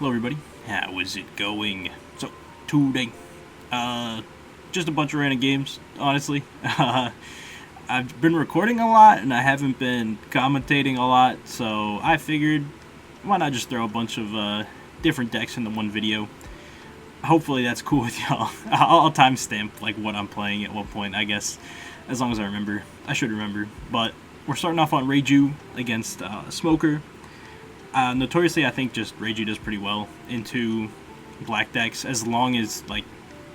Hello everybody, how is it going? So, today, just a bunch of random games, honestly. I've been recording a lot and I haven't been commentating a lot, so I figured, why not just throw a bunch of different decks into one video. Hopefully that's cool with y'all. I'll timestamp like what I'm playing at what point, I guess, as long as I remember. I should remember. But we're starting off on Reiju against Smoker. Notoriously, I think just Reiju does pretty well into black decks as long as like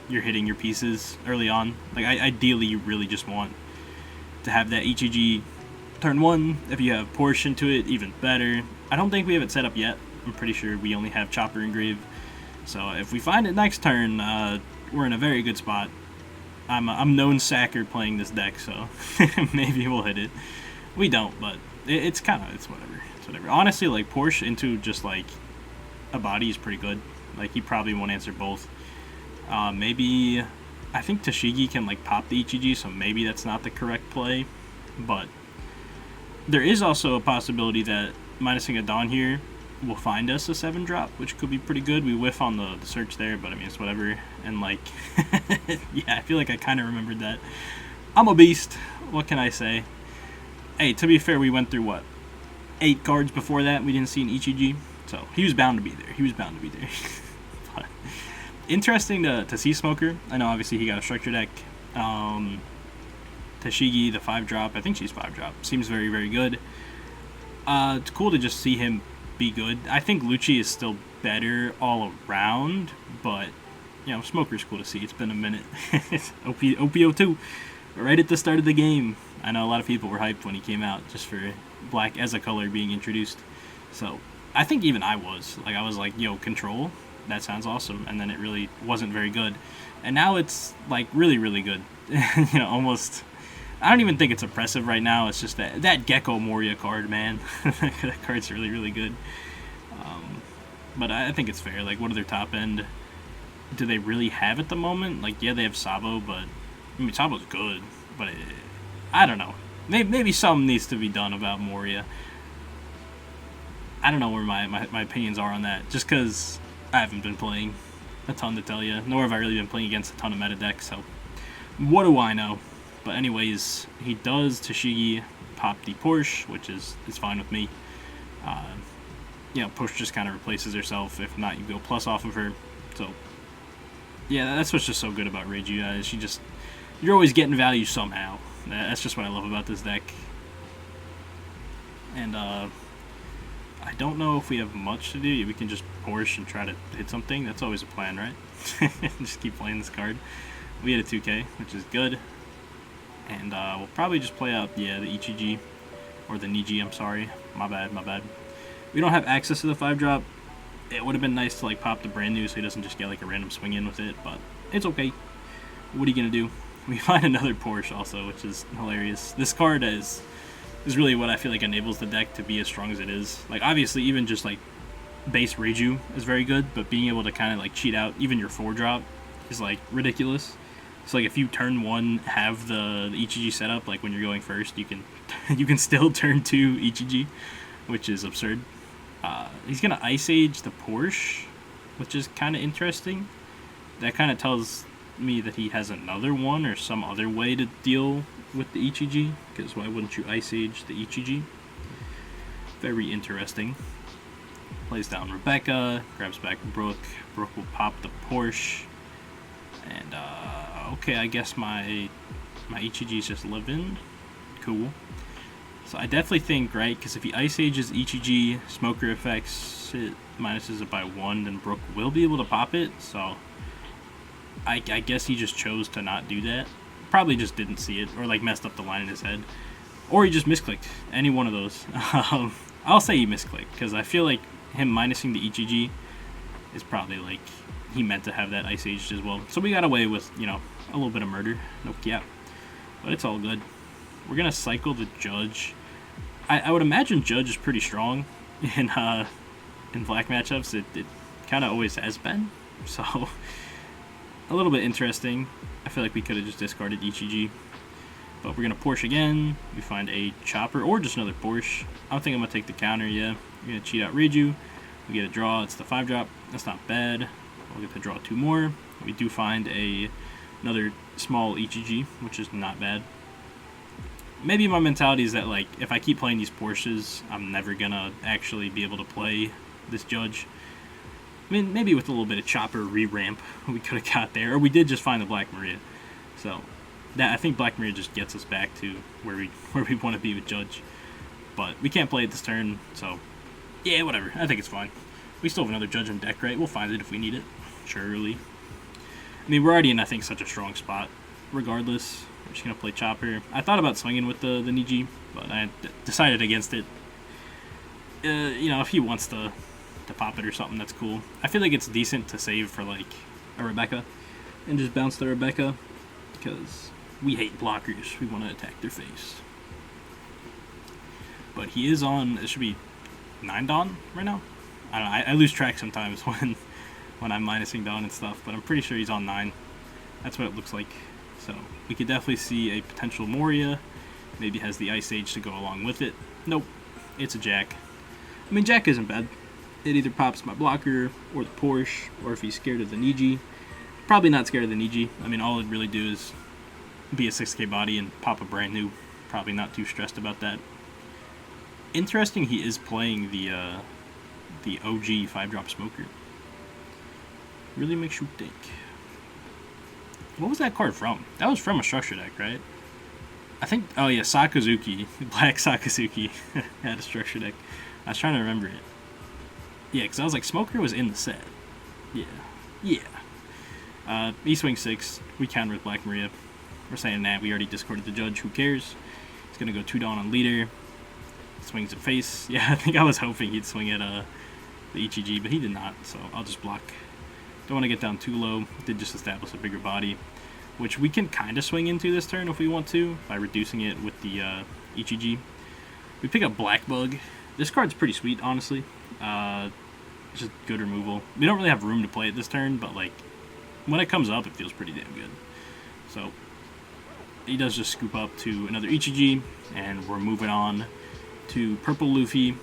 you're hitting your pieces early on. Like ideally, you really just want to have that EGG turn 1. If you have Porsche into it, even better. I don't think we have it set up yet. I'm pretty sure we only have Chopper engraved. So if we find it next turn, we're in a very good spot. I'm known sacker playing this deck, so maybe we'll hit it. We don't, but it's whatever. It's whatever. Honestly, like Porsche into just like a body is pretty good. Like he probably won't answer both. Maybe I think Tashigi can like pop the EGG, so maybe that's not the correct play. But there is also a possibility that minusing a Dawn here will find us a 7-drop, which could be pretty good. We whiff on the search there, but I mean, it's whatever. And like, yeah, I feel like I kind of remembered that. I'm a beast. What can I say? Hey, to be fair, we went through, what, 8 cards before that. We didn't see an EGG, so he was bound to be there. He was bound to be there. But interesting to see Smoker. I know, obviously, he got a structure deck. Tashigi, the 5-drop. I think she's 5-drop. Seems very, very good. It's cool to just see him be good. I think Lucci is still better all around, but you know, Smoker's cool to see. It's been a minute. OP08.5 right at the start of the game. I know a lot of people were hyped when he came out just for black as a color being introduced. So I think even I was like, yo, control, that sounds awesome. And then it really wasn't very good. And now it's like really, really good. You know, almost. I don't even think it's oppressive right now. It's just that Gecko Moria card, man. That card's really, really good. But I think it's fair. Like, what are their top end? Do they really have at the moment? Like, yeah, they have Sabo, but I mean, Sabo's good. But I don't know. Maybe something needs to be done about Moria. I don't know where my opinions are on that. Just because I haven't been playing a ton to tell you. Nor have I really been playing against a ton of meta decks. So, what do I know? But anyways, he does Tashigi pop the Porsche, which is fine with me. You know, Porsche just kind of replaces herself. If not, you go plus off of her. So, yeah, that's what's just so good about Reiju. You're always getting value somehow. That's just what I love about this deck. And I don't know if we have much to do. We can just Porsche and try to hit something. That's always a plan, right? Just keep playing this card. We had a 2K, which is good. And we'll probably just play out, yeah, the EGG. Or the Niji, I'm sorry. My bad. We don't have access to the 5-drop. It would have been nice to like pop the brand new so he doesn't just get like a random swing in with it. But it's okay. What are you going to do? We find another Porsche also, which is hilarious. This card is really what I feel like enables the deck to be as strong as it is. Like, obviously, even just like base Reiju is very good. But being able to kind of like cheat out even your 4-drop is like ridiculous. So like if you turn 1 have the EGG set up, like when you're going first, you can still turn 2 EGG, which is absurd. He's gonna Ice Age the Porsche, which is kind of interesting. That kind of tells me that he has another one or some other way to deal with the EGG, because why wouldn't you Ice Age the EGG? Very interesting. Plays down Rebecca, grabs back Brooke. Brooke will pop the Porsche. And, okay, I guess my EGG's just living. Cool. So I definitely think, right, because if he Ice Ages EGG, Smoker affects it, minuses it by 1, then Brooke will be able to pop it. So I guess he just chose to not do that. Probably just didn't see it, or like messed up the line in his head. Or he just misclicked. Any one of those. I'll say he misclicked, because I feel like him minusing the EGG is probably like he meant to have that Ice Aged as well. So we got away with, you know, a little bit of murder. Nope, yeah. But it's all good. We're going to cycle the Judge. I would imagine Judge is pretty strong in black matchups. It kind of always has been. So, a little bit interesting. I feel like we could have just discarded EGG. But we're going to Porsche again. We find a Chopper or just another Porsche. I think I'm going to take the counter, yeah. We're going to cheat out Reiju. We get a draw. It's the 5-drop. That's not bad. We'll get to draw 2 more. We do find another small EGG, which is not bad. Maybe my mentality is that, like, if I keep playing these Porsches, I'm never gonna actually be able to play this Judge. I mean, maybe with a little bit of chopper re-ramp, we could have got there. Or we did just find the Black Maria. So, I think Black Maria just gets us back to where we want to be with Judge. But we can't play it this turn, so yeah, whatever. I think it's fine. We still have another Judge in deck, right? We'll find it if we need it. Surely. I mean, we're already in, I think, such a strong spot. Regardless, we're just going to play Chopper. I thought about swinging with the Niji, but I decided against it. You know, if he wants to pop it or something, that's cool. I feel like it's decent to save for, like, a Rebecca. And just bounce the Rebecca. Because we hate blockers. We want to attack their face. But he is on, it should be 9 Dawn right now? I don't know, I lose track sometimes when I'm minusing Dawn and stuff, but I'm pretty sure he's on 9. That's what it looks like. So, we could definitely see a potential Moria. Maybe has the Ice Age to go along with it. Nope, it's a Jack. I mean, Jack isn't bad. It either pops my blocker, or the Porsche, or if he's scared of the Niji. Probably not scared of the Niji. I mean, all it'd really do is be a 6k body and pop a brand new. Probably not too stressed about that. Interesting, he is playing the OG 5-drop Smoker. Really makes you think. What was that card from? That was from a structure deck, right? I think, oh yeah, Sakazuki. Black Sakazuki had a structure deck. I was trying to remember it. Yeah, because I was like, Smoker was in the set. Yeah. Yeah. E-Swing 6. We counter with Black Maria. We're saying that. We already discarded the Judge. Who cares? He's going to go 2 Dawn on leader. Swings at face. Yeah, I think I was hoping he'd swing at the EGG, but he did not, so I'll just block. Don't want to get down too low. Did just establish a bigger body, which we can kind of swing into this turn if we want to, by reducing it with the EGG. We pick up Black Bug. This card's pretty sweet, honestly. Just good removal. We don't really have room to play it this turn, but like when it comes up, it feels pretty damn good. So he does just scoop up to another EGG, and we're moving on to Purple Luffy.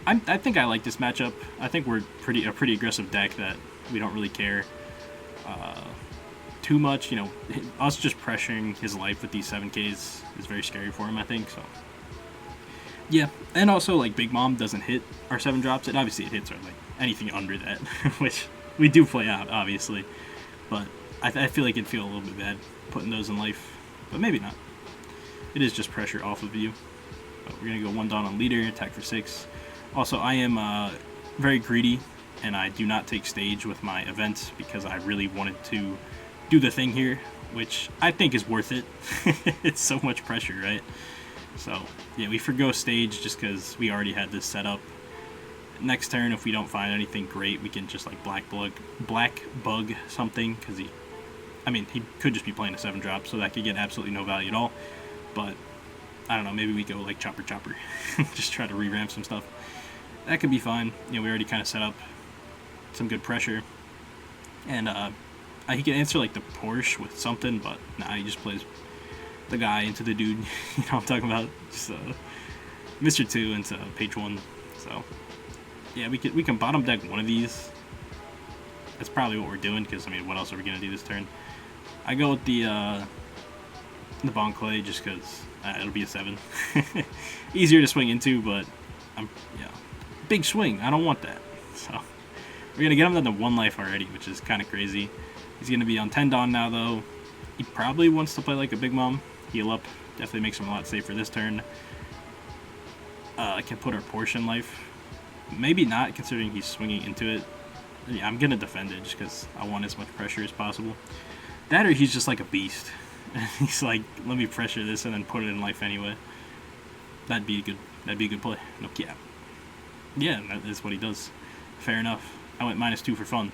I think I like this matchup. I think we're a pretty aggressive deck that we don't really care too much. You know, us just pressuring his life with these 7Ks is very scary for him, I think. So yeah, and also like Big Mom doesn't hit our 7-drops. It obviously it hits our like anything under that, which we do play out obviously. But I feel like it'd feel a little bit bad putting those in life, but maybe not. It is just pressure off of you. But we're gonna go 1 Dawn on leader, attack for 6. Also, I am very greedy, and I do not take stage with my events because I really wanted to do the thing here, which I think is worth it. It's so much pressure, right? So, yeah, we forgo stage just because we already had this set up. Next turn, if we don't find anything great, we can just, like, black bug something, because he could just be playing a 7-drop, so that could get absolutely no value at all. But, I don't know, maybe we go, like, chopper. Just try to re-ramp some stuff. That could be fine. You know, we already kind of set up some good pressure. And he can answer, like, the Porsche with something, but nah, he just plays the guy into the dude. You know what I'm talking about? Just Mr. 2 into page 1. So, yeah, we can bottom deck one of these. That's probably what we're doing, because, I mean, what else are we going to do this turn? I go with the Bon Clay just because it'll be a 7. Easier to swing into, but big swing. I don't want that. So we're going to get him down to 1 life already, which is kind of crazy. He's going to be on 10 Dawn now, though. He probably wants to play like a Big Mom. Heal up. Definitely makes him a lot safer this turn. I can put our Porsche in life. Maybe not, considering he's swinging into it. Yeah, I'm going to defend it just because I want as much pressure as possible. That or he's just like a beast. He's like, let me pressure this and then put it in life anyway. That'd be a good play. No cap. Yeah, that's what he does. Fair enough. I went -2 for fun.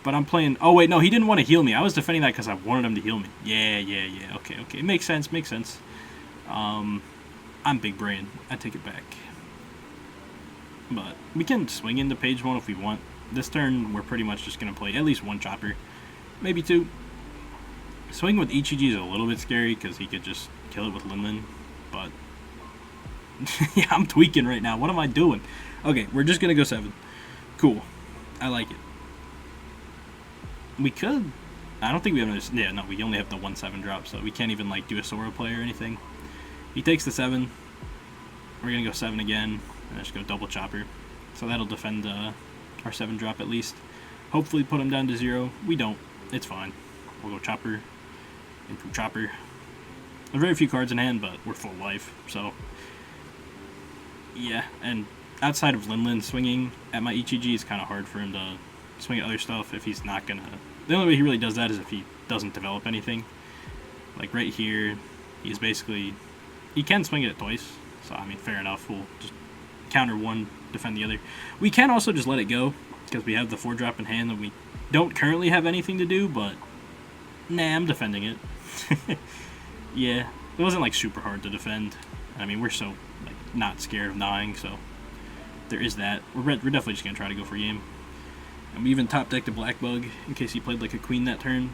But I'm playing... Oh, wait, no, he didn't want to heal me. I was defending that because I wanted him to heal me. Yeah. Okay. It makes sense. I'm big brain. I take it back. But we can swing into page 1 if we want. This turn, we're pretty much just going to play at least 1 chopper. Maybe 2. Swing with Ichiji is a little bit scary because he could just kill it with Lin. But Yeah, I'm tweaking right now. What am I doing? Okay, we're just gonna go 7. Cool. I like it. We could. I don't think we have another. Yeah, no, we only have the 1/7 drop, so we can't even like do a Sora play or anything. He takes the 7. We're gonna go 7 again, and just go double chopper. So that'll defend our 7 drop at least. Hopefully put him down to 0. We don't. It's fine. We'll go chopper. Into chopper. There are very few cards in hand, but we're full life, so yeah. And outside of Linlin swinging at my Ichiji, it's kind of hard for him to swing at other stuff if he's not gonna. The only way he really does that is if he doesn't develop anything. Like right here, he's basically he can swing it twice. So I mean, fair enough. We'll just counter one, defend the other. We can also just let it go because we have the 4-drop in hand, and we don't currently have anything to do. But nah, I'm defending it. Yeah, it wasn't like super hard to defend. I mean, we're so like not scared of dying, so there is that. We're definitely just gonna try to go for game. And we even top decked a Black Bug in case he played like a queen that turn.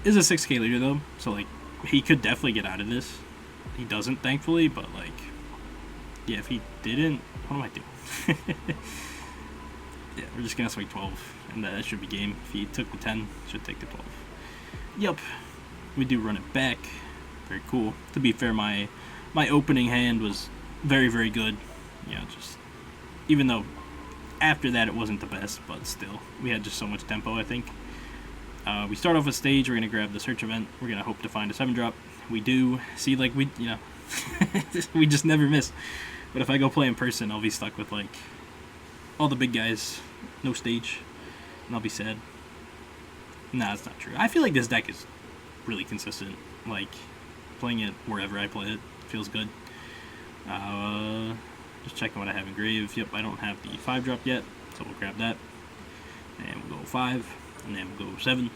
Is a 6k leader though, so like he could definitely get out of this. He doesn't, thankfully, but like yeah, if he didn't, what am I doing? Yeah, we're just gonna swing 12, and that should be game. If he took the 10, should take the 12. Yep. We do run it back. Very cool. To be fair, my opening hand was very, very good. Yeah, just even though after that it wasn't the best, but still, we had just so much tempo, I think. We start off a stage, we're going to grab the search event, we're going to hope to find a 7-drop. We do. See, like, we we just never miss. But if I go play in person, I'll be stuck with, like, all the big guys, no stage, and I'll be sad. Nah, that's not true. I feel like this deck is really consistent. Like, playing it wherever I play it feels good. Just checking what I have in grave. Yep, I don't have the 5-drop yet, so we'll grab that. And we'll go 5, and then we'll go 7.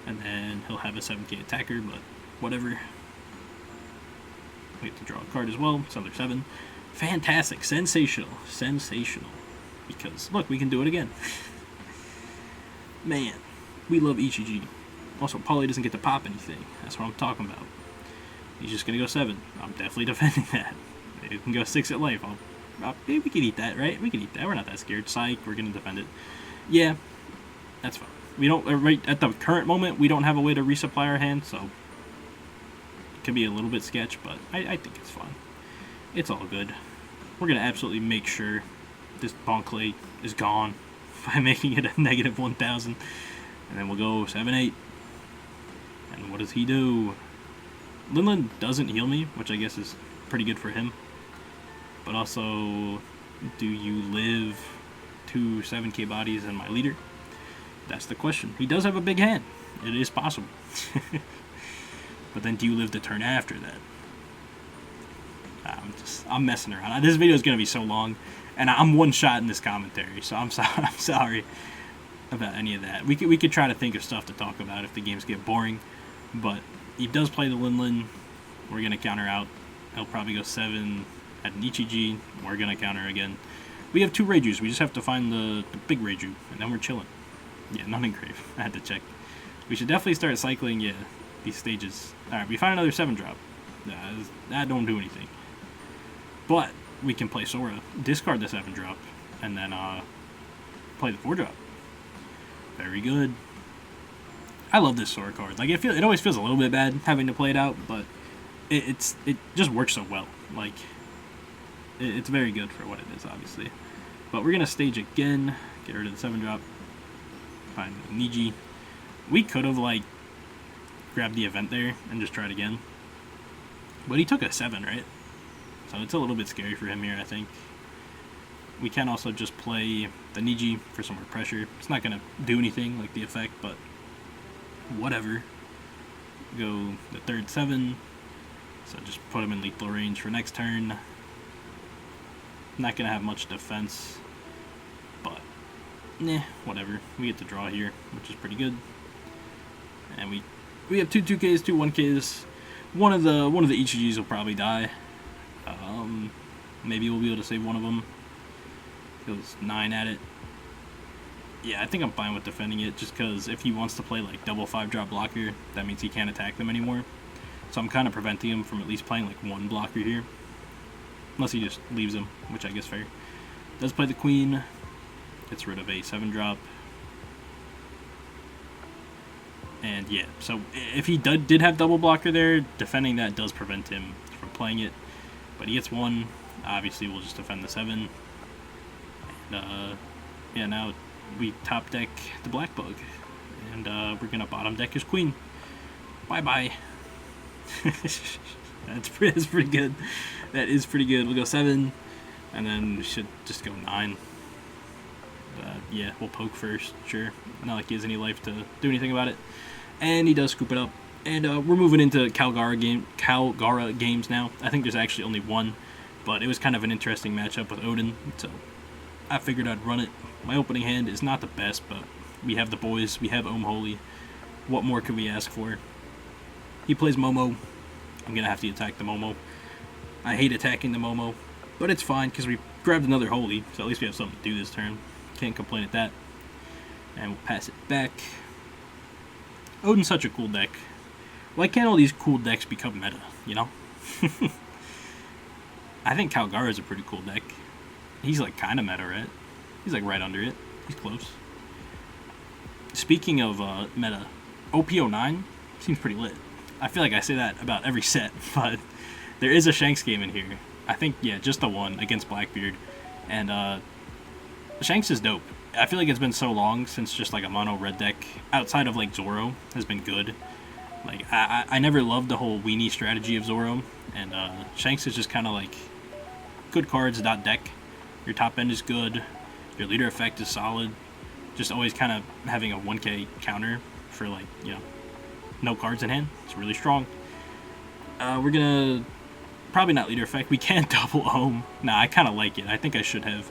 And then he'll have a 7k attacker, but whatever. We have to draw a card as well. It's another 7. Fantastic. Sensational. Sensational. Because, look, we can do it again. Man, we love Ichiji. Also, Paulie doesn't get to pop anything. That's what I'm talking about. He's just going to go 7. I'm definitely defending that. Maybe we can go 6 at life. Maybe we can eat that, right? We can eat that. We're not that scared. Psych, we're going to defend it. Yeah, that's fine. We don't, right at the current moment, we don't have a way to resupply our hand, so it can be a little bit sketch, but I think it's fine. It's all good. We're going to absolutely make sure this Bonkley is gone by making it a negative 1,000. And then we'll go 7-8. And what does he do? Linlin doesn't heal me, which I guess is pretty good for him. But also, do you live 2 7k bodies in my leader? That's the question. He does have a big hand. It is possible. But then do you live the turn after that? I'm messing around. This video is going to be so long, and I'm one shot in this commentary, so I'm sorry about any of that. We could try to think of stuff to talk about if the games get boring, but he does play the Linlin. We're going to counter out. He'll probably go 7 at an Ichiji. We're going to counter again. We have 2 Reijus. We just have to find the big Reiju, and then we're chilling. Yeah, none in grave. I had to check. We should definitely start cycling, yeah, these stages. Alright, we find another 7-drop. That don't do anything. But we can play Sora, discard the 7-drop, and then play the 4-drop. Very good. I love this Sora card. Like, it always feels a little bit bad having to play it out, but it just works so well. Like, it's very good for what it is, obviously. But we're gonna stage again, get rid of the 7-drop, find Niji. We could have like grabbed the event there and just tried again, but he took a 7, right? So it's a little bit scary for him here, I think. We can also just play the Niji for some more pressure. It's not gonna do anything like the effect, but whatever. Go the 3rd 7. So just put him in lethal range for next turn. Not gonna have much defense, but whatever. We get to draw here, which is pretty good. And we have 2 2Ks, 2 1Ks. One of the Ichijis will probably die. Maybe we'll be able to save one of them. Goes 9 at it. Yeah, I think I'm fine with defending it, just because if he wants to play like double 5-drop blocker, that means he can't attack them anymore. So I'm kind of preventing him from at least playing like 1 blocker here. unless he just leaves him, which I guess fair. Does play the queen, gets rid of a 7-drop. And yeah, so if he did have double blocker there, defending that does prevent him from playing it. But he gets 1, obviously we'll just defend the 7. And yeah, now we top deck the black bug. And we're going to bottom deck his queen. Bye-bye. That's pretty good. That is pretty good. We'll go 7, and then we should just go 9. Yeah, we'll poke first, sure. Not like he has any life to do anything about it. And he does scoop it up. And we're moving into Kalgara games now. I think there's actually only one, but it was kind of an interesting matchup with Odin, so I figured I'd run it. My opening hand is not the best, but we have the boys. We have Holy. What more could we ask for? He plays Momo. I'm going to have to attack the Momo. I hate attacking the Momo, but it's fine because we grabbed another Holy, so at least we have something to do this turn. Can't complain at that. And we'll pass it back. Odin's such a cool deck. Why can't all these cool decks become meta, you know? I think Kalgara is a pretty cool deck. He's like kind of meta, right? He's like right under it. He's close. Speaking of meta, OP09 seems pretty lit. I feel like I say that about every set, but there is a Shanks game in here. I think, yeah, just the one against Blackbeard. And Shanks is dope. I feel like it's been so long since just like a mono red deck outside of like Zoro has been good. Like I never loved the whole weenie strategy of Zoro, and Shanks is just kind of like good cards dot deck. Your top end is good, your leader effect is solid. Just always kind of having a 1k counter for like, you know, no cards in hand. It's really strong. We're gonna probably not leader effect. We can't double Ohm. Nah, I kind of like it. I think I should have.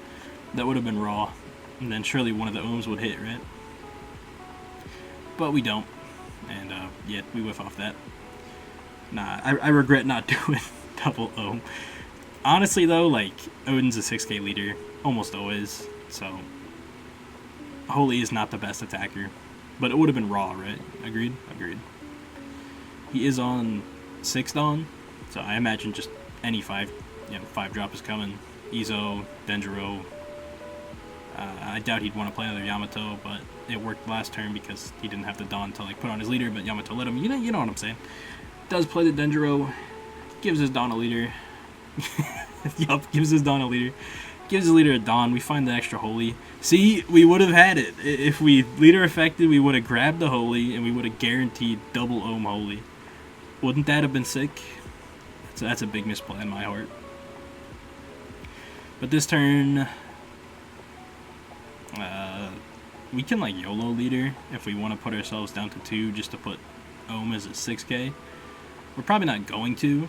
That would have been raw. And then surely one of the ohms would hit, right? But we don't. And, yeah, we whiff off that. Nah, I regret not doing double ohm. Honestly, though, like, Odin's a 6k leader. Almost always. So, Holy is not the best attacker. But it would have been raw, right? Agreed? Agreed. He is on 6 Dawn. So I imagine just any 5 drop is coming. Izo, Denjiro. I doubt he'd want to play another Yamato, but it worked last turn because he didn't have the Dawn to like put on his leader, but Yamato let him. You know what I'm saying. Does play the Denjiro, gives his Dawn a leader. Yup, gives his Dawn a leader. Gives his leader a Dawn. We find the extra Holy. See, we would have had it. If we leader affected, we would have grabbed the Holy, and we would have guaranteed double Ohm Holy. Wouldn't that have been sick? So that's a big misplay in my heart. But this turn, we can like YOLO leader if we want to put ourselves down to 2 just to put Ohm as a 6k. We're probably not going to.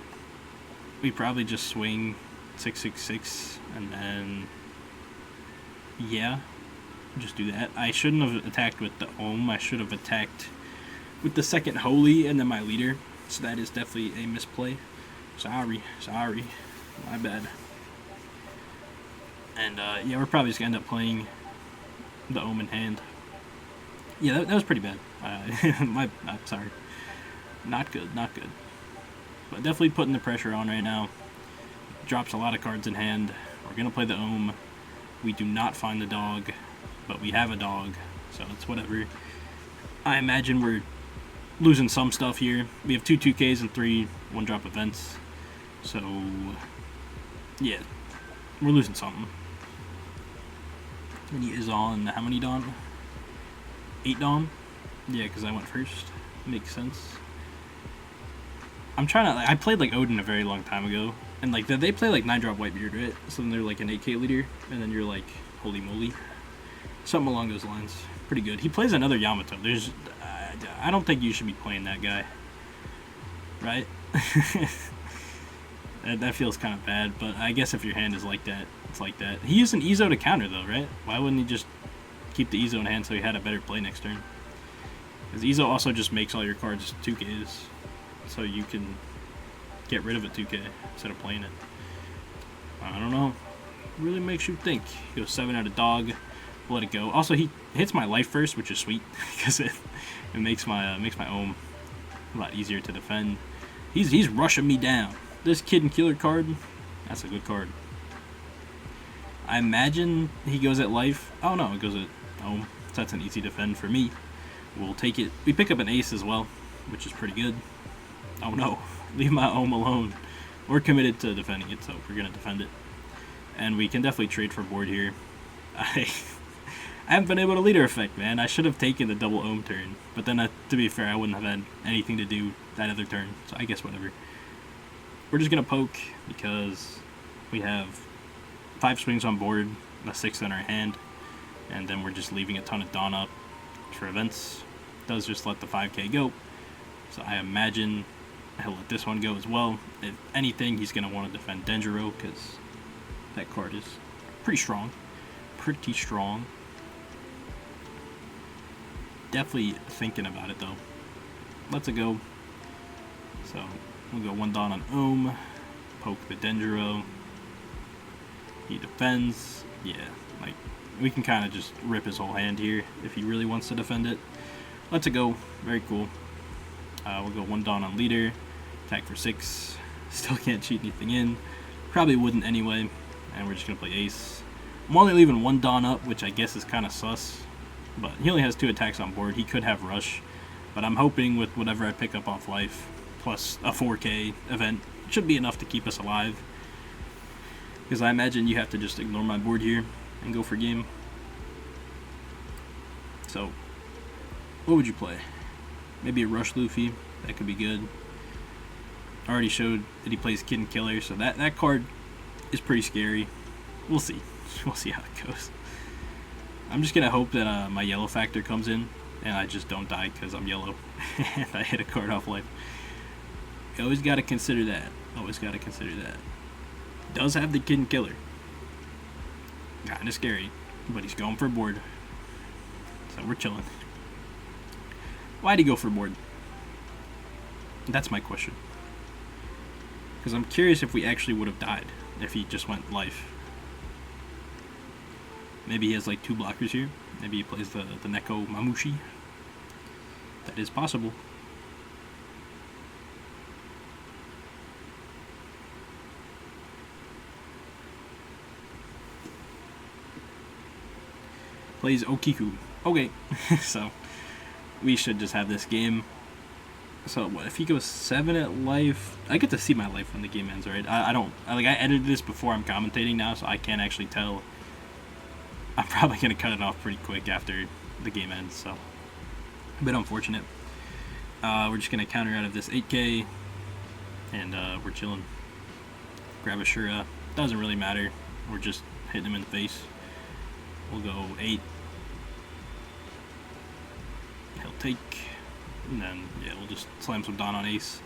We probably just swing 666 and then yeah, just do that. I shouldn't have attacked with the Ohm. I should have attacked with the second Holy and then my leader. So that is definitely a misplay. Sorry, my bad. And yeah, we're probably just gonna end up playing the Ohm in hand. Yeah, that was pretty bad. I'm sorry. Not good. But definitely putting the pressure on right now. Drops a lot of cards in hand. We're gonna play the Ohm. We do not find the dog, but we have a dog, so it's whatever. I imagine we're losing some stuff here. We have 2 2Ks and 3 1-drop events. So, yeah, we're losing something. And he is on how many Dawn? 8 Dawn? Yeah, because I went first. Makes sense. I'm trying to, like, I played like Odin a very long time ago, and like they play like 9-drop Whitebeard, right? So then they're like an 8k leader, and then you're like, holy moly. Something along those lines. Pretty good. He plays another Yamato. I don't think you should be playing that guy. Right? That feels kind of bad, but I guess if your hand is like that, it's like that. He used an Izo to counter, though, right? Why wouldn't he just keep the Izo in hand so he had a better play next turn? Because Izo also just makes all your cards 2Ks, so you can get rid of a 2K instead of playing it. I don't know. Really makes you think. He goes 7 out of dog. Let it go. Also, he hits my life first, which is sweet because it makes my Ohm a lot easier to defend. He's rushing me down. This Kid and Killer card, That's a good card. I imagine he goes at life. Oh no, it goes at Ohm. So that's an easy defend for me. We'll take it. We pick up an ace as well, which is pretty good. Oh no, leave my Ohm alone. We're committed to defending it, so we're going to defend it. And we can definitely trade for board here. I haven't been able to leader effect, man. I should have taken the double Ohm turn. But then, to be fair, I wouldn't have had anything to do that other turn. So I guess whatever. We're just going to poke because we have 5 swings on board, a 6 in our hand. And then we're just leaving a ton of Dawn up for events. It does just let the 5k go. So I imagine he'll let this one go as well. If anything, he's going to want to defend Denjiro because that card is pretty strong. Pretty strong. Definitely thinking about it though. Let's go. So we'll go 1 Dawn on Ohm. Poke the Denjiro. He defends. Yeah, like we can kind of just rip his whole hand here if he really wants to defend it. Let's go. Very cool. We'll go 1 Dawn on leader. Attack for 6. Still can't cheat anything in. Probably wouldn't anyway. And we're just going to play ace. I'm only leaving 1 Dawn up, which I guess is kind of sus. But he only has 2 attacks on board. He could have rush. But I'm hoping with whatever I pick up off life, plus a 4k event, it should be enough to keep us alive. Because I imagine you have to just ignore my board here and go for game. So, what would you play? Maybe a Rush Luffy. That could be good. I already showed that he plays Kid and Killer, so that card is pretty scary. We'll see. We'll see how it goes. I'm just going to hope that my yellow factor comes in and I just don't die because I'm yellow and I hit a card off life. You always got to consider that. Always got to consider that. Does have the Kid and Killer. Kind of scary, but he's going for board. So we're chilling. Why'd he go for board? That's my question. Because I'm curious if we actually would have died if he just went life. Maybe he has like 2 blockers here. Maybe he plays the Neko Mamushi. That is possible. Plays Okiku. Okay, so we should just have this game. So what if he goes 7 at life? I get to see my life when the game ends, right? I edited this before I'm commentating now, so I can't actually tell. I'm probably gonna cut it off pretty quick after the game ends, so a bit unfortunate. We're just gonna counter out of this 8k, and we're chilling. Grab a Shura. Doesn't really matter. We're just hitting him in the face. We'll go 8. He'll take. And then, yeah, we'll just slam some Dawn on ace.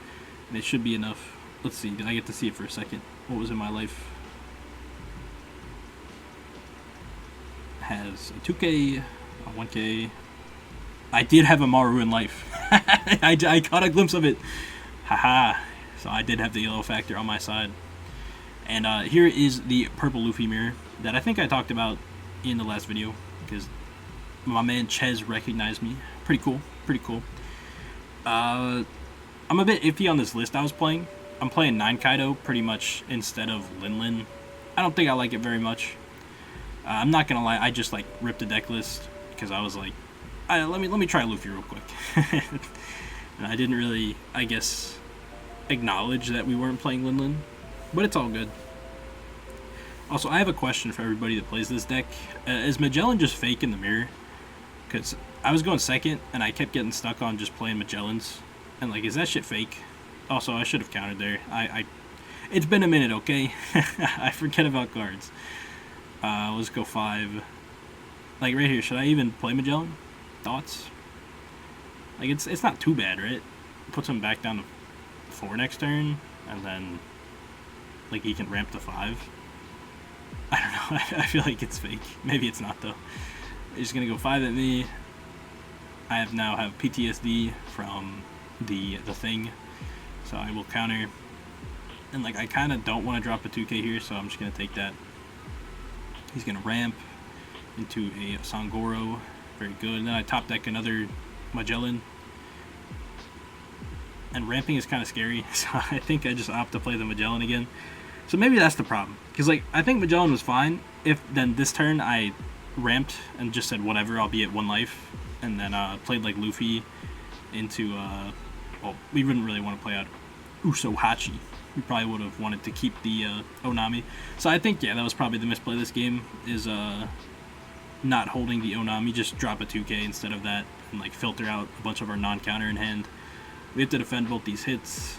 And it should be enough. Let's see, did I get to see it for a second? What was in my life? Has a 2k, a 1k. I did have a Maru in life. I caught a glimpse of it. Haha. So I did have the yellow factor on my side. And here is the purple Luffy mirror that I think I talked about in the last video. Because my man Ches recognized me. Pretty cool. Pretty cool. I'm a bit iffy on this list I was playing. I'm playing 9 Kaido pretty much instead of Lin. I don't think I like it very much. I'm not gonna lie, I just like ripped the deck list because I was like, let me try Luffy real quick. And I didn't really, I guess, acknowledge that we weren't playing Lin, but it's all good. Also, I have a question for everybody that plays this deck. Is Magellan just fake in the mirror? Because I was going second, and I kept getting stuck on just playing Magellans. And, like, is that shit fake? Also, I should have countered there. It's been a minute, okay? I forget about cards. Let's go 5. Like, right here, should I even play Magellan? Thoughts? Like, it's not too bad, right? Puts him back down to 4 next turn, and then, like, he can ramp to 5. I don't know. I feel like it's fake. Maybe it's not, though. He's going to go 5 at me. I now have PTSD from the thing, so I will counter. And like I kind of don't want to drop a 2k here, so I'm just going to take that. He's going to ramp into a Sangoro. Very good. And then I top deck another Magellan. And ramping is kind of scary, so I think I just opt to play the Magellan again. So maybe that's the problem. Because, like, I think Magellan was fine. If then this turn I ramped and just said, whatever, I'll be at 1 life. And then played, like, Luffy into, well, we wouldn't really want to play out Usohachi. We probably would have wanted to keep the Onami. So I think, yeah, that was probably the misplay of this game, is not holding the Onami, just drop a 2k instead of that, and, like, filter out a bunch of our non-counter in hand. We have to defend both these hits.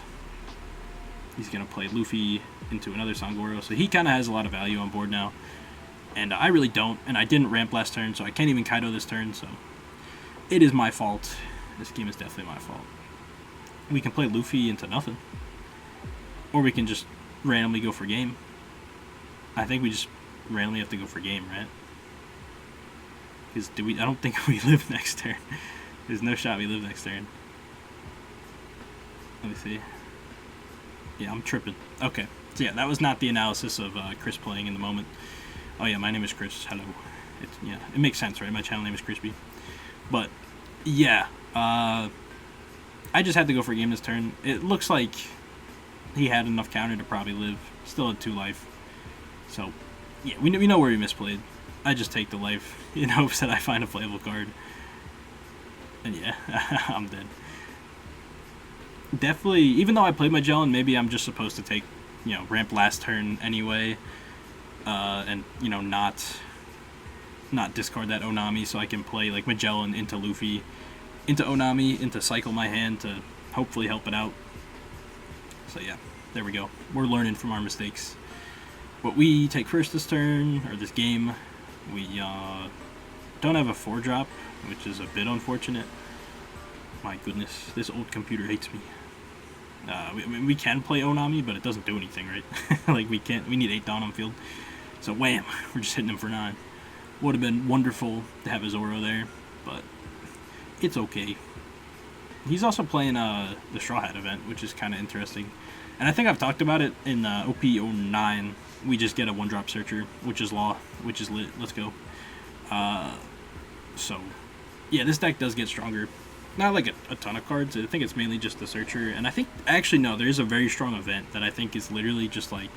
He's going to play Luffy into another Sangoro, so he kind of has a lot of value on board now. And I really don't, and I didn't ramp last turn, so I can't even Kaido this turn, so it is my fault. This game is definitely my fault. We can play Luffy into nothing. Or we can just randomly go for game. I think we just randomly have to go for game, right? Because I don't think we live next turn. There's no shot we live next turn. Let me see. Yeah, I'm tripping. Okay. So yeah, that was not the analysis of Chris playing in the moment. Oh yeah, my name is Chris. Hello. Yeah, it makes sense, right? My channel name is Crispy. But yeah, I just had to go for a game this turn. It looks like he had enough counter to probably live. Still had 2 life. So yeah, we know where he misplayed. I just take the life in hopes that I find a playable card. And yeah, I'm dead. Definitely, even though I played Magellan, maybe I'm just supposed to take, ramp last turn anyway, and, not discard that Onami, so I can play, like, Magellan into Luffy, into Onami, into cycle my hand to hopefully help it out. So yeah, there we go. We're learning from our mistakes. But we take first this turn, or this game. We don't have a 4-drop, which is a bit unfortunate. My goodness, this old computer hates me. We can play Onami, but it doesn't do anything, right? Like, we need 8 down on field. So, wham, we're just hitting him for 9. Would have been wonderful to have a Zoro there, but it's okay. He's also playing the Straw Hat event, which is kind of interesting. And I think I've talked about it in OP09. We just get a 1-drop searcher, which is law, which is lit. Let's go. So, yeah, this deck does get stronger. Not like a ton of cards. I think it's mainly just the searcher. And I think, actually, no, there is a very strong event that I think is literally just like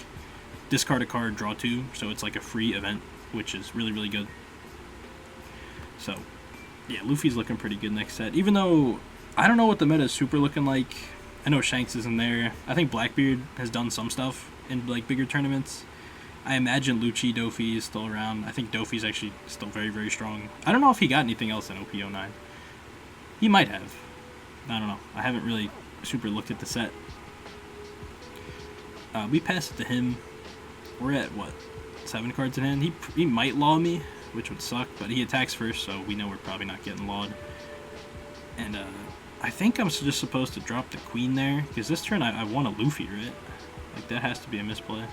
discard a card, draw 2. So it's like a free event, which is really, really good. So, yeah, Luffy's looking pretty good next set. Even though, I don't know what the meta is super looking like. I know Shanks isn't there. I think Blackbeard has done some stuff in, like, bigger tournaments. I imagine Lucci Dofi is still around. I think Dofi's actually still very, very strong. I don't know if he got anything else in OP09. He might have. I don't know. I haven't really super looked at the set. We pass it to him. We're at, what, 7 cards in hand? He might law me, which would suck, but he attacks first, so we know we're probably not getting lawed. And I think I'm just supposed to drop the queen there, because this turn I want a Luffy, right? Like, that has to be a misplay.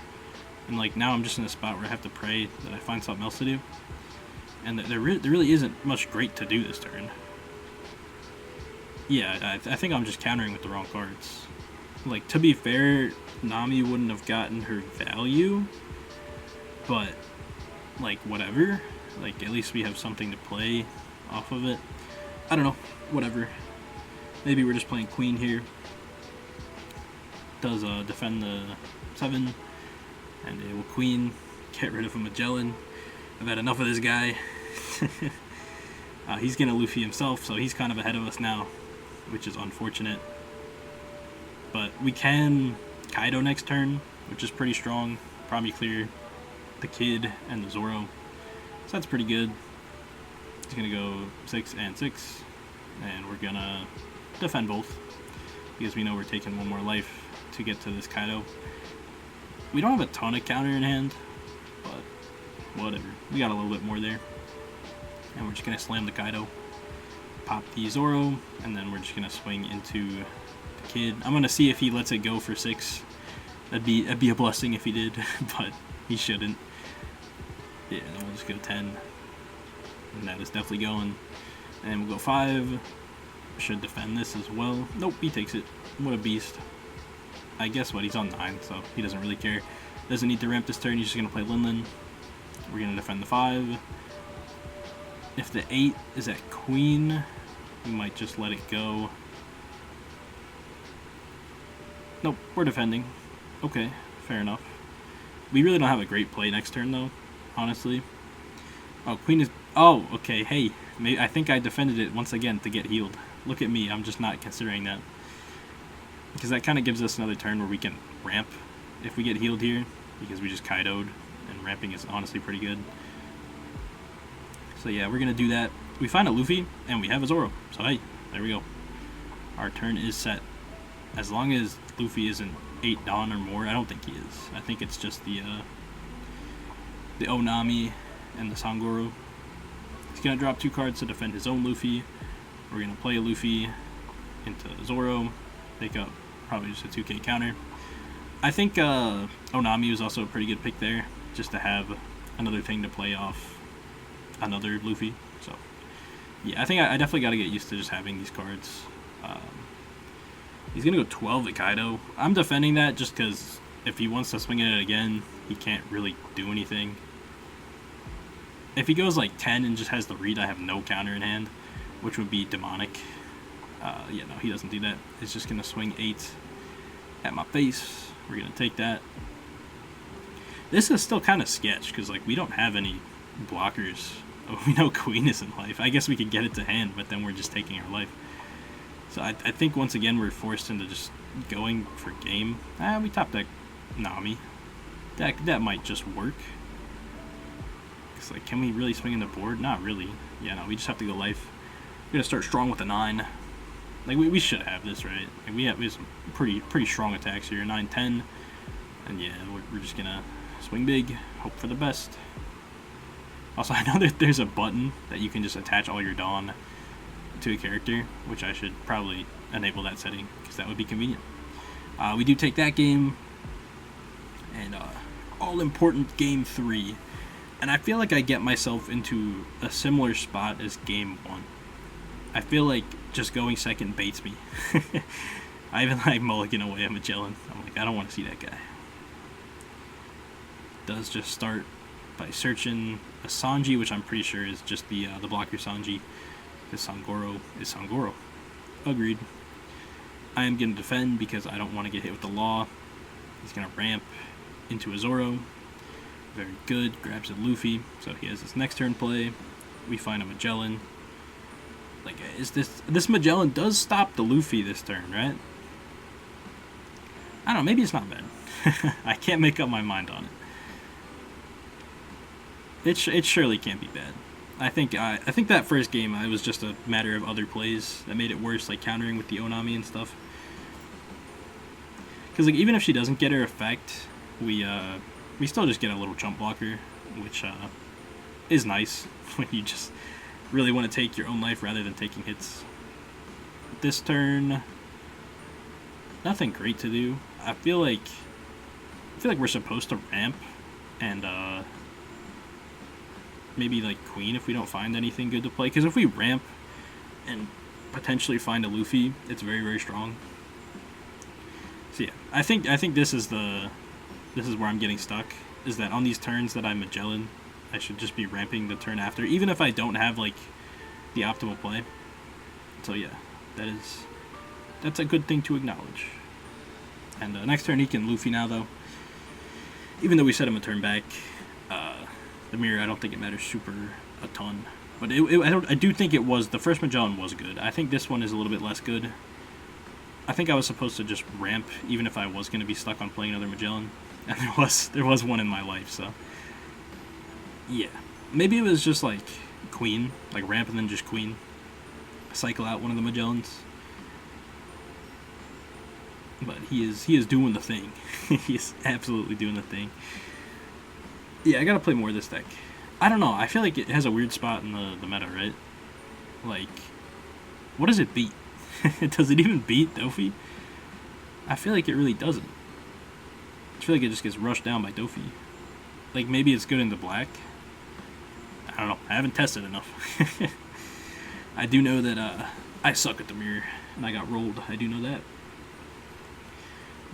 And, like, now I'm just in a spot where I have to pray that I find something else to do. And there really isn't much great to do this turn. Yeah, I think I'm just countering with the wrong cards. Like, to be fair, Nami wouldn't have gotten her value, but, like, whatever. Like, at least we have something to play off of it. I don't know. Whatever. Maybe we're just playing queen here. Does defend the 7. And it will queen. Get rid of a Magellan. I've had enough of this guy. He's going to Luffy himself, so he's kind of ahead of us now, which is unfortunate. But we can Kaido next turn, which is pretty strong. Probably clear the Kid and the Zoro. So that's pretty good. He's going to go 6 and 6. And we're going to defend both, because we know we're taking 1 more life to get to this Kaido. We don't have a ton of counter in hand, but whatever. We got a little bit more there. And we're just going to slam the Kaido. Pop the Zoro, and then we're just going to swing into the Kid. I'm going to see if he lets it go for 6. That'd be a blessing if he did, but he shouldn't. Yeah, and we'll just go 10. And that is definitely going. And we'll go 5. Should defend this as well. Nope, he takes it. What a beast. I guess what, he's on 9, so he doesn't really care. Doesn't need to ramp this turn, he's just going to play Linlin. We're going to defend the 5. If the 8 is at queen, we might just let it go. Nope, we're defending. Okay, fair enough. We really don't have a great play next turn, though, honestly. Oh, queen is... Oh, okay, hey. I think I defended it once again to get healed. Look at me, I'm just not considering that. Because that kind of gives us another turn where we can ramp if we get healed here. Because we just Kaido'd, and ramping is honestly pretty good. So yeah, we're going to do that. We find a Luffy, and we have a Zoro. So hey, there we go. Our turn is set. As long as Luffy isn't 8 Dawn or more, I don't think he is. I think it's just the Onami and the Sangoro. He's going to drop 2 cards to defend his own Luffy. We're going to play a Luffy into Zoro, pick up probably just a 2k counter. I think Onami was also a pretty good pick there, just to have another thing to play off another Luffy. So yeah, I think I definitely got to get used to just having these cards. He's going to go 12 at Kaido. I'm defending that just because if he wants to swing at it again, he can't really do anything. If he goes like 10 and just has the read, I have no counter in hand, which would be demonic. Yeah, no, he doesn't do that. He's just going to swing 8 at my face. We're going to take that. This is still kind of sketch because like we don't have any blockers. We know Queen is in life. I guess we could get it to hand, but then we're just taking our life. So I think once again we're forced into just going for game. We top deck Nami. That might just work. Cause like, can we really swing in the board? Not really. Yeah, no, we just have to go life. We're gonna start strong with a 9. Like we should have this, right? Like we have some pretty strong attacks here. 9, 10, and yeah, we're just gonna swing big, hope for the best. Also, I know that there's a button that you can just attach all your Dawn to a character, which I should probably enable that setting because that would be convenient. We do take that game, and all important game 3, and I feel like I get myself into a similar spot as game 1. I feel like just going second baits me. I even like mulligan away a Magellan. I'm like, I don't want to see that guy. Does just start by searching a Sanji, which I'm pretty sure is just the blocker Sanji. Because Sangoro is Sangoro. Agreed. I am going to defend because I don't want to get hit with the law. He's going to ramp into a Zoro. Very good. Grabs a Luffy. So he has his next turn play. We find a Magellan. Like, is this Magellan does stop the Luffy this turn, right? I don't know. Maybe it's not bad. I can't make up my mind on it. It surely can't be bad. I think that first game it was just a matter of other plays that made it worse, like countering with the Onami and stuff. Because like even if she doesn't get her effect, we still just get a little jump blocker, which is nice when you just really want to take your own life rather than taking hits. This turn, nothing great to do. I feel like we're supposed to ramp and maybe like Queen if we don't find anything good to play. Because if we ramp and potentially find a Luffy, it's very, very strong. So yeah, I think this is where I'm getting stuck. Is that on these turns that I'm Magellan, I should just be ramping the turn after, even if I don't have like the optimal play. So yeah, that's a good thing to acknowledge. And next turn he can Luffy now though. Even though we set him a turn back. The mirror, I don't think it matters a ton, but I do think it was the first Magellan was good. I think this one is a little bit less good. I think I was supposed to just ramp even if I was going to be stuck on playing another Magellan, and there was one in my life. So yeah, maybe it was just like Queen, like ramp and then just Queen, cycle out one of the Magellans. But he is doing the thing. He is absolutely doing the thing. Yeah, I gotta play more of this deck. I don't know, I feel like it has a weird spot in the meta, right? Like, what does it beat? Does it even beat Dofi? I feel like it really doesn't. I feel like it just gets rushed down by Dofi. Like, maybe it's good in the black. I don't know, I haven't tested enough. I do know that I suck at the mirror, and I got rolled, I do know that.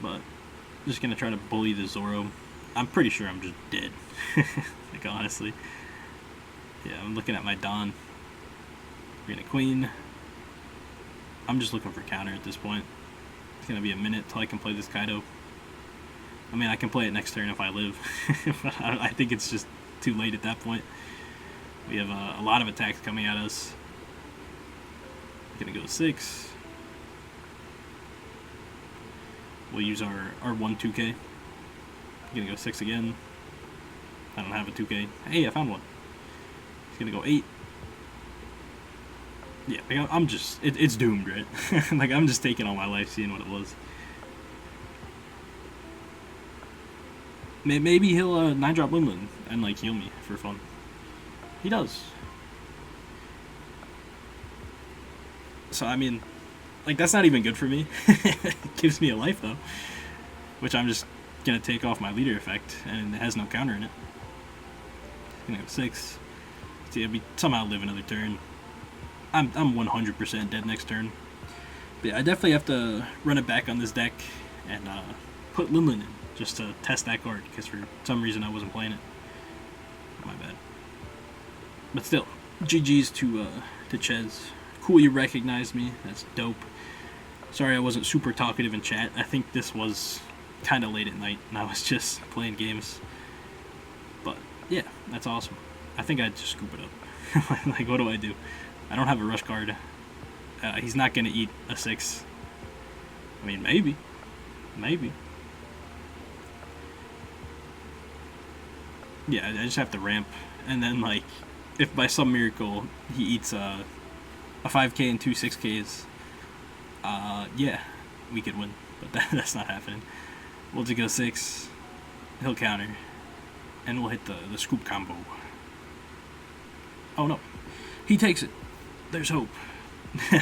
But, I'm just gonna try to bully the Zoro. I'm pretty sure I'm just dead. Like, honestly. Yeah, I'm looking at my Dawn. We're gonna Queen. I'm just looking for counter at this point. It's gonna be a minute till I can play this Kaido. I mean, I can play it next turn if I live. But I think it's just too late at that point. We have a lot of attacks coming at us. Gonna go 6. We'll use our 1-2K. Gonna go 6 again. I don't have a 2K. Hey, I found one. He's gonna go 8. Yeah, I'm just... It's doomed, right? Like, I'm just taking all my life seeing what it was. Maybe he'll 9-drop Limlin and, like, heal me for fun. He does. So, I mean, like, that's not even good for me. It gives me a life, though. Which I'm just going to take off my leader effect, and it has no counter in it. I'm going to go 6. See, if we somehow live another turn. I'm 100% dead next turn. But yeah, I definitely have to run it back on this deck and put Limlin in, just to test that card, because for some reason I wasn't playing it. My bad. But still, GG's to Chez. Cool you recognized me. That's dope. Sorry I wasn't super talkative in chat. I think this was kind of late at night, and I was just playing games. But, yeah, that's awesome. I think I'd just scoop it up. Like, what do I do? I don't have a rush card. He's not going to eat a 6. I mean, maybe. Maybe. Yeah, I just have to ramp. And then, like, if by some miracle he eats a 5K and 2 6Ks, yeah, we could win. But that's not happening. We'll just go 6. He'll counter. And we'll hit the scoop combo. Oh, no. He takes it. There's hope.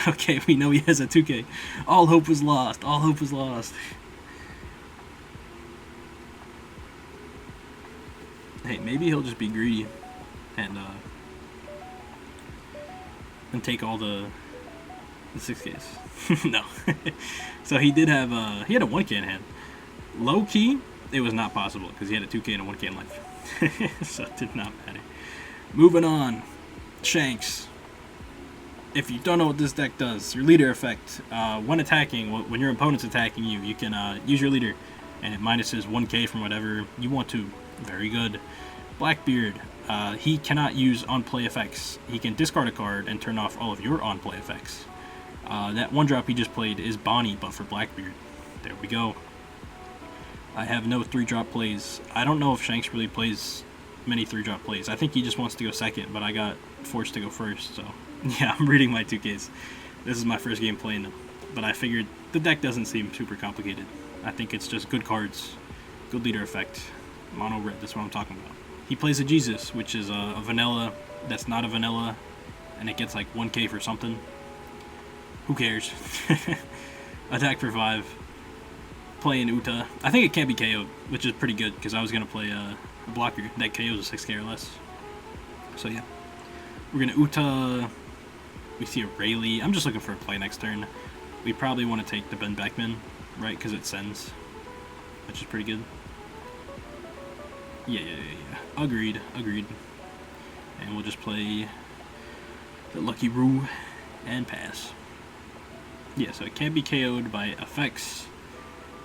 Okay, we know he has a 2K. All hope was lost. All hope was lost. Hey, maybe he'll just be greedy and take all the 6Ks. No. So he did have he had a 1K in hand. Low key, it was not possible because he had a 2K and a 1K in life. So it did not matter. Moving on. Shanks. If you don't know what this deck does, your leader effect, when attacking, when your opponent's attacking you, you can use your leader, and it minuses 1K from whatever you want to. Very good. Blackbeard, he cannot use on-play effects. He can discard a card and turn off all of your on-play effects. That 1-drop he just played is Bonnie, but for Blackbeard. There we go. I have no 3-drop plays. I don't know if Shanks really plays many 3-drop plays. I think he just wants to go second, but I got forced to go first, so... Yeah, I'm reading my 2Ks. This is my first game playing them. But I figured the deck doesn't seem super complicated. I think it's just good cards, good leader effect, mono red, that's what I'm talking about. He plays a Jesus, which is a vanilla that's not a vanilla, and it gets like 1K for something. Who cares? Attack for 5. Playing Uta. I think it can't be KO'd, which is pretty good, because I was going to play a blocker that KOs a 6K or less. So yeah. We're going to Uta. We see a Rayleigh. I'm just looking for a play next turn. We probably want to take the Ben Beckman, right? Because it sends, which is pretty good. Yeah. Agreed. And we'll just play the Lucky Roo and pass. Yeah, so it can't be KO'd by effects,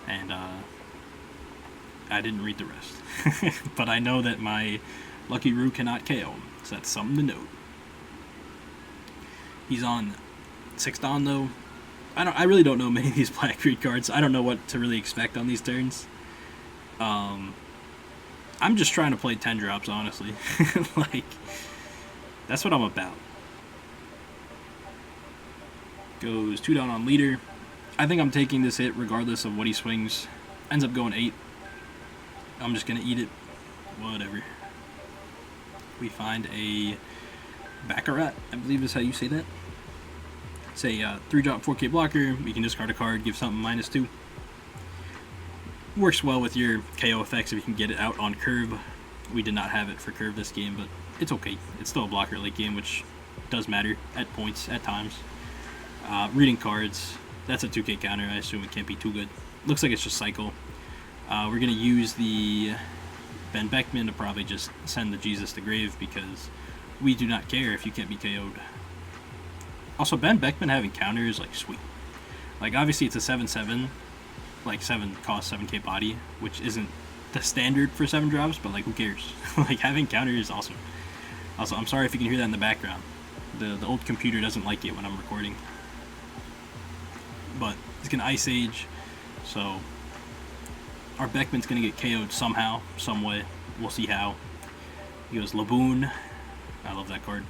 and I didn't read the rest. But I know that my Lucky Roo cannot KO him, so that's something to note. He's on 6 Dawn though. I really don't know many of these Blackbeard cards. I don't know what to really expect on these turns. I'm just trying to play 10 drops, honestly. Like, that's what I'm about. Goes 2 down on leader. I think I'm taking this hit regardless of what he swings. Ends up going 8. I'm just gonna eat it. Whatever. We find a Baccarat, I believe is how you say that. It's a 3-drop 4K blocker. We can discard a card, give something -2. Works well with your KO effects if you can get it out on curve. We did not have it for curve this game, but it's okay. It's still a blocker late game, which does matter at points, at times. Reading cards. That's a 2K counter. I assume it can't be too good. Looks like it's just cycle. We're going to use the Ben Beckman to probably just send the Jesus to grave because we do not care if you can't be KO'd. Also, Ben Beckman having counter is like sweet. Like, obviously it's a 7/7, like 7 cost 7k body, which isn't the standard for 7 drops, but like who cares? Like having counter is awesome. Also, I'm sorry if you can hear that in the background. The old computer doesn't like it when I'm recording. But it's gonna Ice Age, so our Beckman's gonna get KO'd somehow, some way. We'll see how. He goes Laboon, I love that card,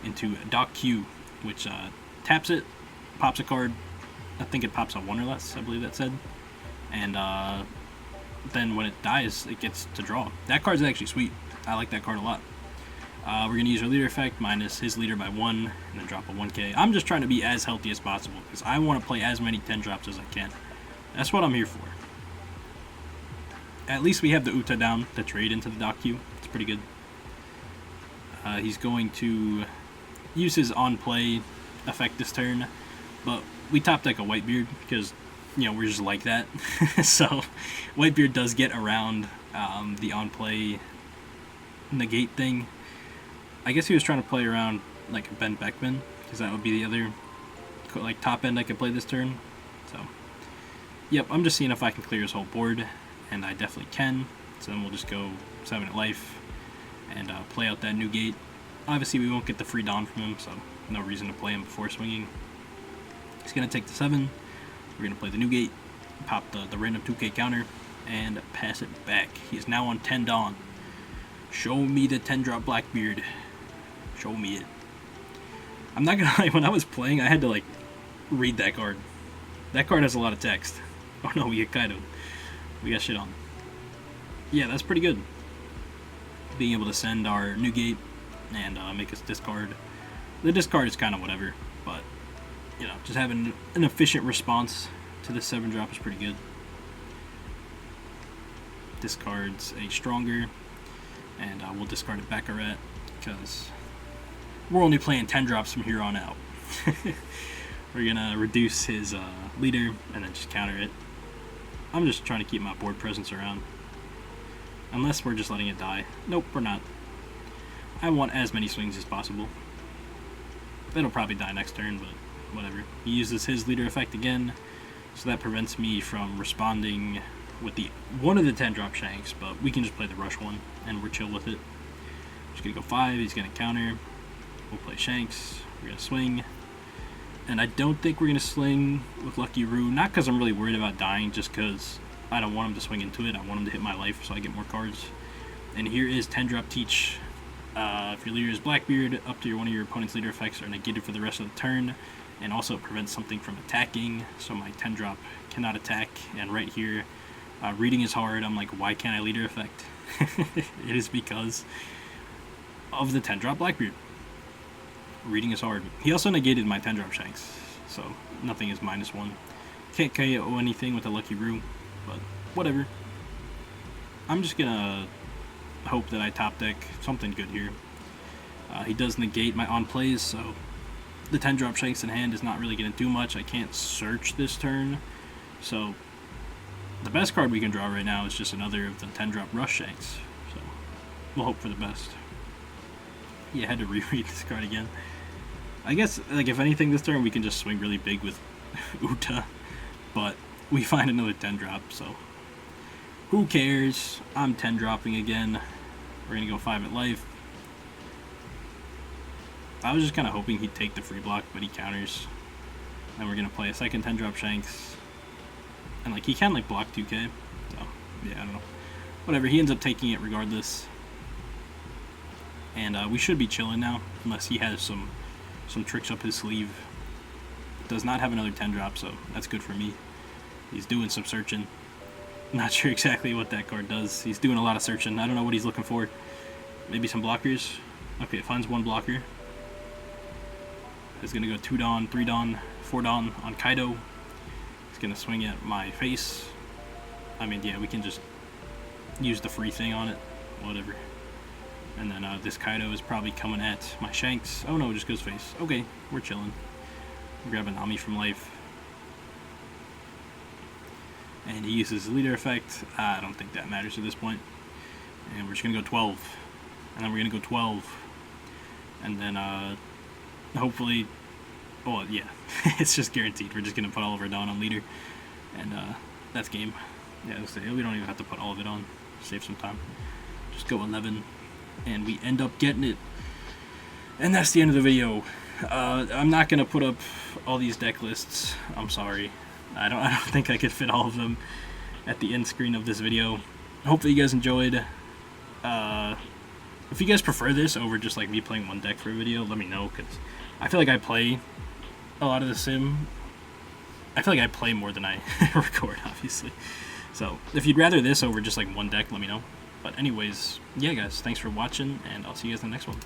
into Doc Q, which taps it, pops a card. I think it pops a 1 or less, I believe that said. And then when it dies, it gets to draw. That card's actually sweet. I like that card a lot. We're going to use our leader effect minus his leader by 1 and then drop a 1k. I'm just trying to be as healthy as possible because I want to play as many 10 drops as I can. That's what I'm here for. At least we have the Uta down to trade into the Doc Q. It's pretty good. He's going to use his on-play effect this turn, but we top deck a Whitebeard because, you know, we're just like that. So Whitebeard does get around the on-play negate thing. I guess he was trying to play around like Ben Beckman, because that would be the other like top end I could play this turn. So yep, I'm just seeing if I can clear his whole board, and I definitely can. So then we'll just go 7 at life and play out that new gate. Obviously we won't get the free Dawn from him, so no reason to play him before swinging. He's going to take the 7. We're going to play the new gate, pop the random 2k counter, and pass it back. He is now on 10 Dawn. Show me the 10 drop Blackbeard. Show me it. I'm not gonna lie, when I was playing, I had to like read that card. That card has a lot of text. Oh no, we get Kaido. We got shit on. Yeah, that's pretty good. Being able to send our new gate and make us discard. The discard is kind of whatever, but you know, just having an efficient response to the 7 drop is pretty good. Discards a stronger, and we'll discard it Baccarat because we're only playing 10 drops from here on out. We're gonna reduce his leader and then just counter it. I'm just trying to keep my board presence around. Unless we're just letting it die. Nope, we're not. I want as many swings as possible. It'll probably die next turn, but whatever. He uses his leader effect again, so that prevents me from responding with the one of the 10 drop Shanks, but we can just play the rush one and we're chill with it. Just gonna go 5, he's gonna counter. We'll play Shanks, we're gonna swing. And I don't think we're gonna sling with Lucky Roo, not because I'm really worried about dying, just because I don't want him to swing into it. I want him to hit my life so I get more cards. And here is 10 drop Teach. If your leader is Blackbeard, up to one of your opponent's leader effects are negated for the rest of the turn, and also it prevents something from attacking, so my 10 drop cannot attack. And right here, reading is hard. I'm like, why can't I leader effect? It is because of the 10 drop Blackbeard. Reading is hard. He also negated my 10 drop Shanks, so nothing is -1. Can't KO anything with a Lucky Roo, but whatever. I'm just gonna hope that I top deck something good here. He does negate my on plays, so the 10 drop Shanks in hand is not really gonna do much. I can't search this turn, so the best card we can draw right now is just another of the 10 drop Rush Shanks, so we'll hope for the best. Yeah, I had to reread this card again. I guess, like, if anything this turn, we can just swing really big with Uta, but we find another 10 drop, so who cares? I'm 10 dropping again. We're gonna go 5 at life. I was just kind of hoping he'd take the free block, but he counters. Then we're gonna play a second 10 drop Shanks, and like he can like block 2k, so yeah, I don't know. Whatever, he ends up taking it regardless. And we should be chilling now, unless he has some tricks up his sleeve. Does not have another 10 drop, so that's good for me. He's doing some searching. Not sure exactly what that card does. He's doing a lot of searching. I don't know what he's looking for. Maybe some blockers. Okay, it finds one blocker. He's gonna go 2 Dawn, 3 Dawn, 4 Dawn on Kaido. He's gonna swing at my face. I mean, yeah, we can just use the free thing on it. Whatever. And then this Kaido is probably coming at my Shanks. Oh no, it just goes face. Okay, we're chilling. Grab an Ami from life. And he uses the leader effect. I don't think that matters at this point. And we're just going to go 12. And then we're going to go 12. And then hopefully... Oh, yeah. It's just guaranteed. We're just going to put all of our Dawn on leader. And that's game. Yeah, we don't even have to put all of it on. Save some time. Just go 11, and we end up getting it. And that's the end of the video. I'm not gonna put up all these deck lists. I'm sorry. I don't think I could fit all of them at the end screen of this video. Hopefully you guys enjoyed. If you guys prefer this over just like me playing one deck for a video, let me know, because I feel like I play a lot of the sim. I feel like I play more than I record, obviously. So if you'd rather this over just like one deck, let me know. But anyways, yeah guys, thanks for watching, and I'll see you guys in the next one.